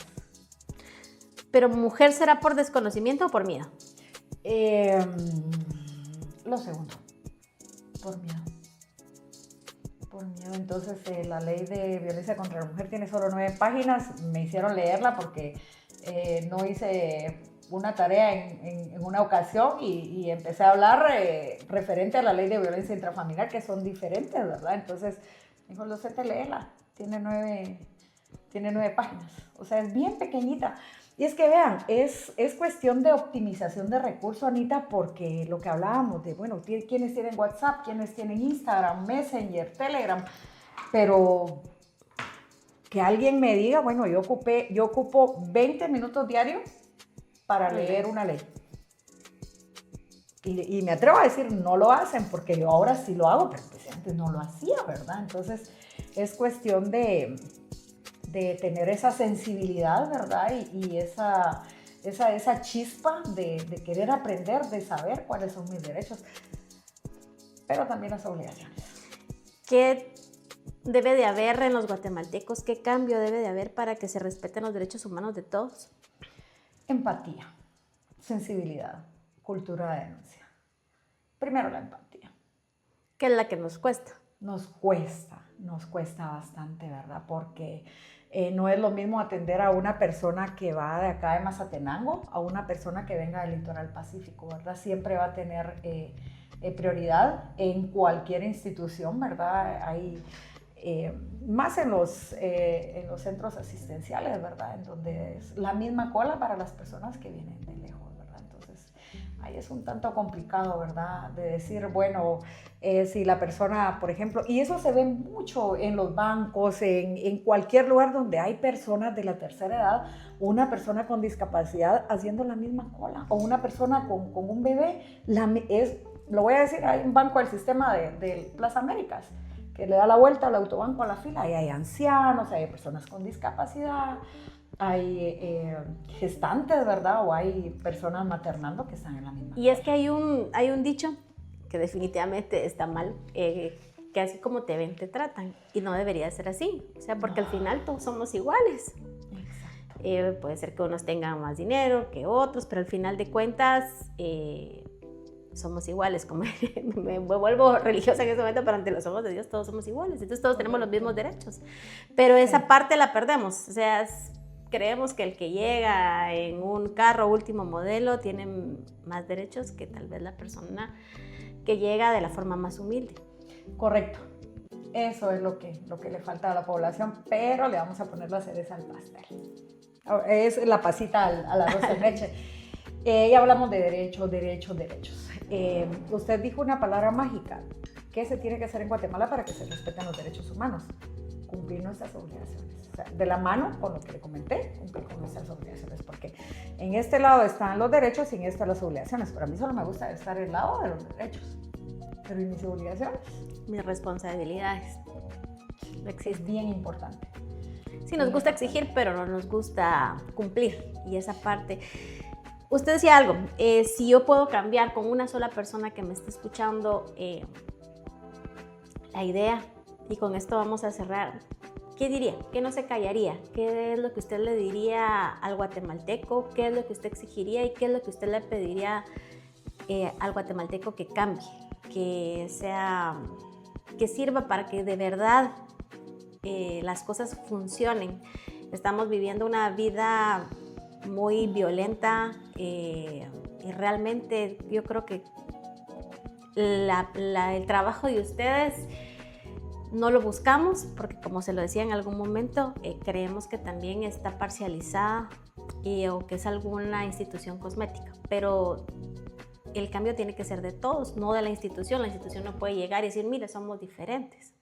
¿Pero mujer será por desconocimiento o por miedo? Lo segundo, por miedo. Entonces, la ley de violencia contra la mujer tiene solo 9 páginas. Me hicieron leerla porque no hice una tarea en una ocasión y empecé a hablar referente a la ley de violencia intrafamiliar, que son diferentes, ¿verdad? Entonces, me dijo, Lucete, léela. Tiene 9 páginas. O sea, es bien pequeñita. Y es que vean, es cuestión de optimización de recursos, Anita, porque lo que hablábamos de, bueno, ¿quiénes tienen WhatsApp? ¿Quiénes tienen Instagram, Messenger, Telegram? Pero que alguien me diga, bueno, yo ocupo 20 minutos diarios para leer una ley. Y me atrevo a decir, no lo hacen, porque yo ahora sí lo hago, pero pues antes no lo hacía, ¿verdad? Entonces, es cuestión de tener esa sensibilidad, ¿verdad? Y esa chispa de querer aprender, de saber cuáles son mis derechos, pero también las obligaciones. ¿Qué debe de haber en los guatemaltecos? ¿Qué cambio debe de haber para que se respeten los derechos humanos de todos? Empatía, sensibilidad, cultura de denuncia. Primero la empatía. ¿Qué es la que nos cuesta? Nos cuesta bastante, ¿verdad? Porque no es lo mismo atender a una persona que va de acá de Mazatenango a una persona que venga del litoral pacífico, ¿verdad? Siempre va a tener prioridad en cualquier institución, ¿verdad? Hay más en los centros asistenciales, ¿verdad? En donde es la misma cola para las personas que vienen de lejos, ¿verdad? Entonces, ahí es un tanto complicado, ¿verdad? De decir, bueno, si la persona, por ejemplo, y eso se ve mucho en los bancos, en cualquier lugar donde hay personas de la tercera edad, una persona con discapacidad haciendo la misma cola, o una persona con un bebé, lo voy a decir, hay un banco del sistema de Plaza Américas, que le da la vuelta al autobanco a la fila, y hay ancianos, hay personas con discapacidad, hay gestantes, ¿verdad? O hay personas maternando que están en la misma. Y es que hay un dicho que definitivamente está mal, que así como te ven, te tratan. Y no debería ser así. O sea, porque al final todos somos iguales. Exacto. Puede ser que unos tengan más dinero que otros, pero al final de cuentas somos iguales. Como me vuelvo religiosa en ese momento, pero ante los ojos de Dios todos somos iguales. Entonces todos tenemos los mismos derechos. Pero esa parte la perdemos. O sea, creemos que el que llega en un carro último modelo tiene más derechos que tal vez la persona que llega de la forma más humilde. Correcto. Eso es lo que le falta a la población, pero le vamos a poner la cereza al pastel. Es la pasita al arroz de leche. Ya hablamos de derechos. Usted dijo una palabra mágica. ¿Qué se tiene que hacer en Guatemala para que se respeten los derechos humanos? Cumplir nuestras obligaciones. O sea, de la mano con lo que le comenté, cumplir con nuestras obligaciones, porque en este lado están los derechos y en este las obligaciones, pero a mí solo me gusta estar del lado de los derechos, pero ¿y mis obligaciones? Mis responsabilidades. No existe. Es bien importante. Sí, nos gusta exigir, pero no nos gusta cumplir, y esa parte. Usted decía algo, si yo puedo cambiar con una sola persona que me esté escuchando la idea, y con esto vamos a cerrar, ¿qué diría? ¿Qué no se callaría? ¿Qué es lo que usted le diría al guatemalteco? ¿Qué es lo que usted exigiría? ¿Y qué es lo que usted le pediría al guatemalteco que cambie, que sirva para que de verdad las cosas funcionen. Estamos viviendo una vida muy violenta y realmente yo creo que el trabajo de ustedes no lo buscamos porque, como se lo decía en algún momento, creemos que también está parcializada o que es alguna institución cosmética, pero el cambio tiene que ser de todos, no de la institución. La institución no puede llegar y decir, mire, somos diferentes.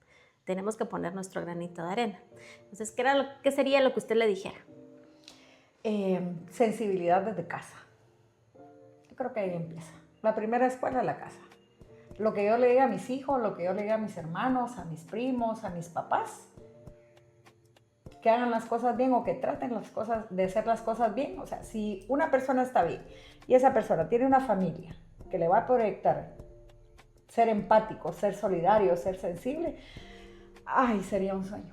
Tenemos que poner nuestro granito de arena. Entonces, ¿qué sería lo que usted le dijera? Sensibilidad desde casa. Yo creo que ahí empieza. La primera escuela es la casa. Lo que yo le diga a mis hijos, lo que yo le diga a mis hermanos, a mis primos, a mis papás, que hagan las cosas bien o que traten de hacer las cosas bien. O sea, si una persona está bien y esa persona tiene una familia que le va a proyectar ser empático, ser solidario, ser sensible, ay, sería un sueño.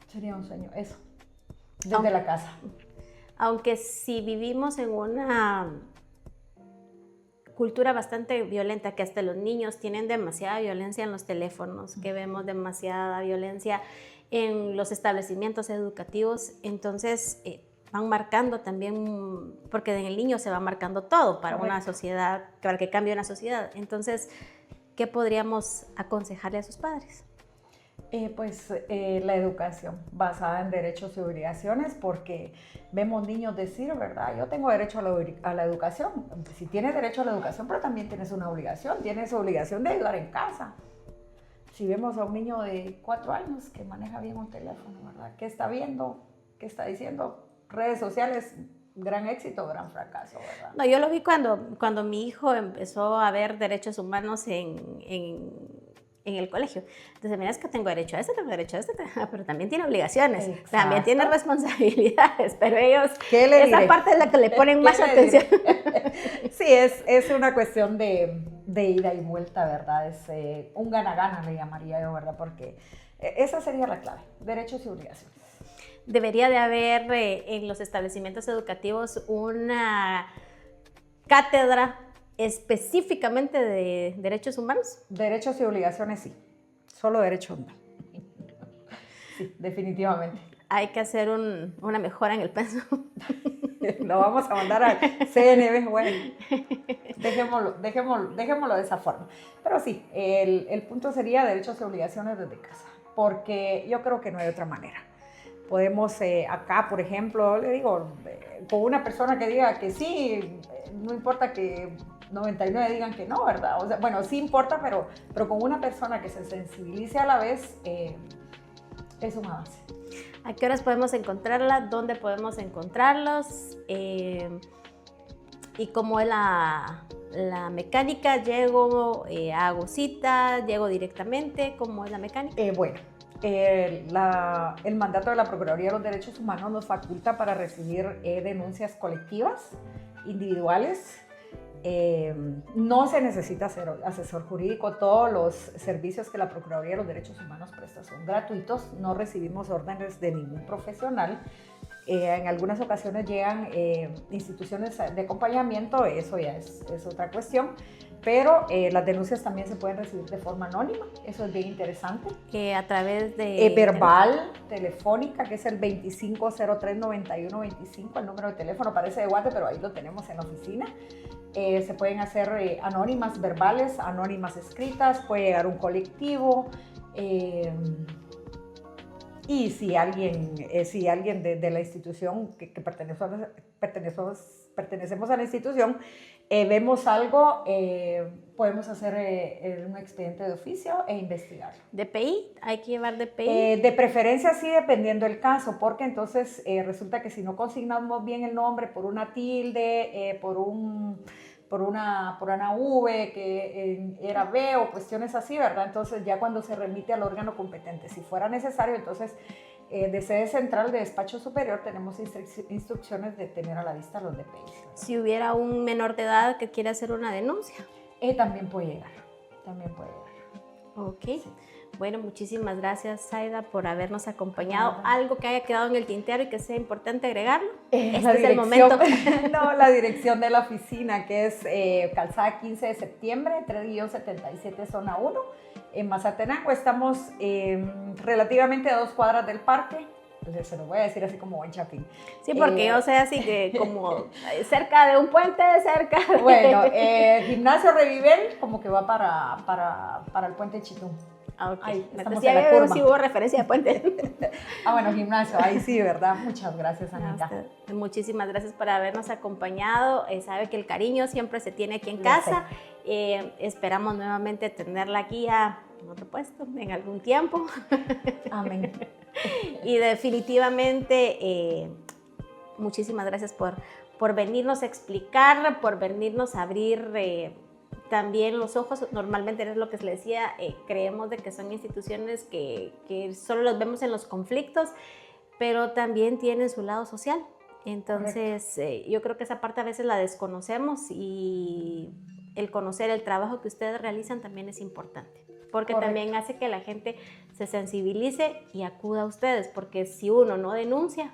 Sería un sueño, eso. Desde la casa. Aunque si vivimos en una cultura bastante violenta, que hasta los niños tienen demasiada violencia en los teléfonos, que vemos demasiada violencia en los establecimientos educativos, entonces van marcando también, porque en el niño se va marcando todo para una sociedad, para que cambie una sociedad. Entonces, ¿qué podríamos aconsejarle a sus padres? La educación basada en derechos y obligaciones, porque vemos niños decir, ¿verdad? Yo tengo derecho a la educación. Si tienes derecho a la educación, pero también tienes una obligación, tienes obligación de ayudar en casa. Si vemos a un niño de 4 años que maneja bien un teléfono, ¿verdad? ¿Qué está viendo? ¿Qué está diciendo? Redes sociales, gran éxito, gran fracaso, ¿verdad? No, yo lo vi cuando mi hijo empezó a ver derechos humanos en el colegio. Entonces, mira, es que tengo derecho a esto, tengo derecho a esto, pero también tiene obligaciones, Exacto. También tiene responsabilidades, pero ellos, esa parte es la que le ponen más atención. Sí, es una cuestión de ida y vuelta, ¿verdad? Es un gana-gana, le llamaría yo, ¿verdad? Porque esa sería la clave, derechos y obligaciones. Debería de haber en los establecimientos educativos una cátedra específicamente de derechos humanos. Derechos y obligaciones, sí. Solo derechos no. Sí, definitivamente. Hay que hacer una mejora en el pensum. Lo vamos a mandar al CNB, bueno. Dejémoslo de esa forma. Pero sí, el punto sería derechos y obligaciones desde casa, porque yo creo que no hay otra manera. Podemos acá, por ejemplo, le digo, con una persona que diga que sí, no importa que 99 digan que no, ¿verdad? O sea, bueno, sí importa, pero con una persona que se sensibilice a la vez, es un avance. ¿A qué horas podemos encontrarla? ¿Dónde podemos encontrarlos? ¿Y cómo es la mecánica? ¿Llego, hago cita? ¿Llego directamente? ¿Cómo es la mecánica? El mandato de la Procuraduría de los Derechos Humanos nos faculta para recibir denuncias colectivas, individuales. No se necesita ser asesor jurídico. Todos los servicios que la Procuraduría de los Derechos Humanos presta son gratuitos. No recibimos órdenes de ningún profesional. En algunas ocasiones llegan instituciones de acompañamiento, eso ya es otra cuestión. Pero las denuncias también se pueden recibir de forma anónima, eso es bien interesante. A través de... verbal, telefónica, que es el 2503-9125, el número de teléfono parece de Guate, pero ahí lo tenemos en la oficina. Se pueden hacer anónimas verbales, anónimas escritas, puede llegar un colectivo. Y si alguien de la institución que pertenecemos a la institución, vemos algo, podemos hacer un expediente de oficio e investigarlo. ¿DPI? ¿Hay que llevar DPI? De preferencia sí, dependiendo del caso, porque entonces resulta que si no consignamos bien el nombre por una tilde, por una V que era B o cuestiones así, ¿verdad? Entonces ya cuando se remite al órgano competente, si fuera necesario, entonces de sede central de despacho superior tenemos instrucciones de tener a la vista los DPI. Si hubiera un menor de edad que quiera hacer una denuncia. También puede llegar. Ok. Sí. Bueno, muchísimas gracias, Zaida, por habernos acompañado. ¿Algo que haya quedado en el tintero y que sea importante agregarlo? Este es el momento. No, la dirección de la oficina, que es Calzada 15 de septiembre, 3-77, zona 1, en Mazatenango. Estamos relativamente a 2 cuadras del parque. Entonces, se lo voy a decir así como buen chapín. Sí, porque yo sé así que como cerca de un puente, cerca de... Bueno, Gimnasio Revivel como que va para el puente Chitún. Ah, ok. Ahí, estamos Ya en la veo curva. si hubo referencia de puente. Bueno, gimnasio, ahí sí, ¿verdad? Muchas gracias, Anita. Muchísimas gracias por habernos acompañado. Sabe que el cariño siempre se tiene aquí en Lo casa. Esperamos nuevamente tenerla aquí en otro puesto, en algún tiempo. Amén. Y definitivamente, muchísimas gracias por venirnos a explicar, por venirnos a abrir también los ojos. Normalmente es lo que les decía, creemos de que son instituciones que solo los vemos en los conflictos, pero también tienen su lado social. Entonces, yo creo que esa parte a veces la desconocemos y el conocer el trabajo que ustedes realizan también es importante, porque Correcto. también hace que la gente se sensibilice y acuda a ustedes, porque si uno no denuncia,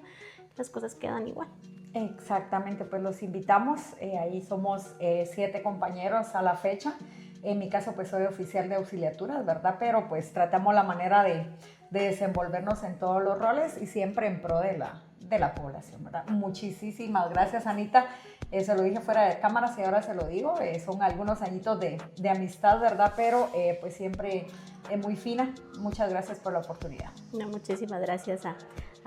las cosas quedan igual. Exactamente, pues los invitamos, ahí somos 7 compañeros a la fecha. En mi caso pues soy oficial de auxiliaturas, ¿verdad? Pero pues tratamos la manera de desenvolvernos en todos los roles y siempre en pro de la población, ¿verdad? Muchísimas gracias, Anita. Se lo dije fuera de cámaras y ahora se lo digo, son algunos añitos de amistad, ¿verdad? Pero pues siempre muy fina. Muchas gracias por la oportunidad. No, muchísimas gracias a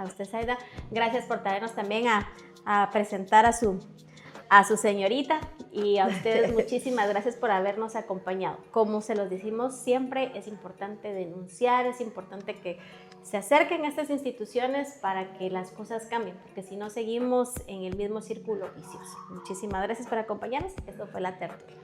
usted, Zaida. Gracias por traernos también a presentar a su señorita, y a ustedes muchísimas gracias por habernos acompañado. Como se los decimos siempre, es importante denunciar, es importante que se acerquen a estas instituciones para que las cosas cambien, porque si no seguimos en el mismo círculo vicioso. Muchísimas gracias por acompañarnos. Esto fue La Tertulia.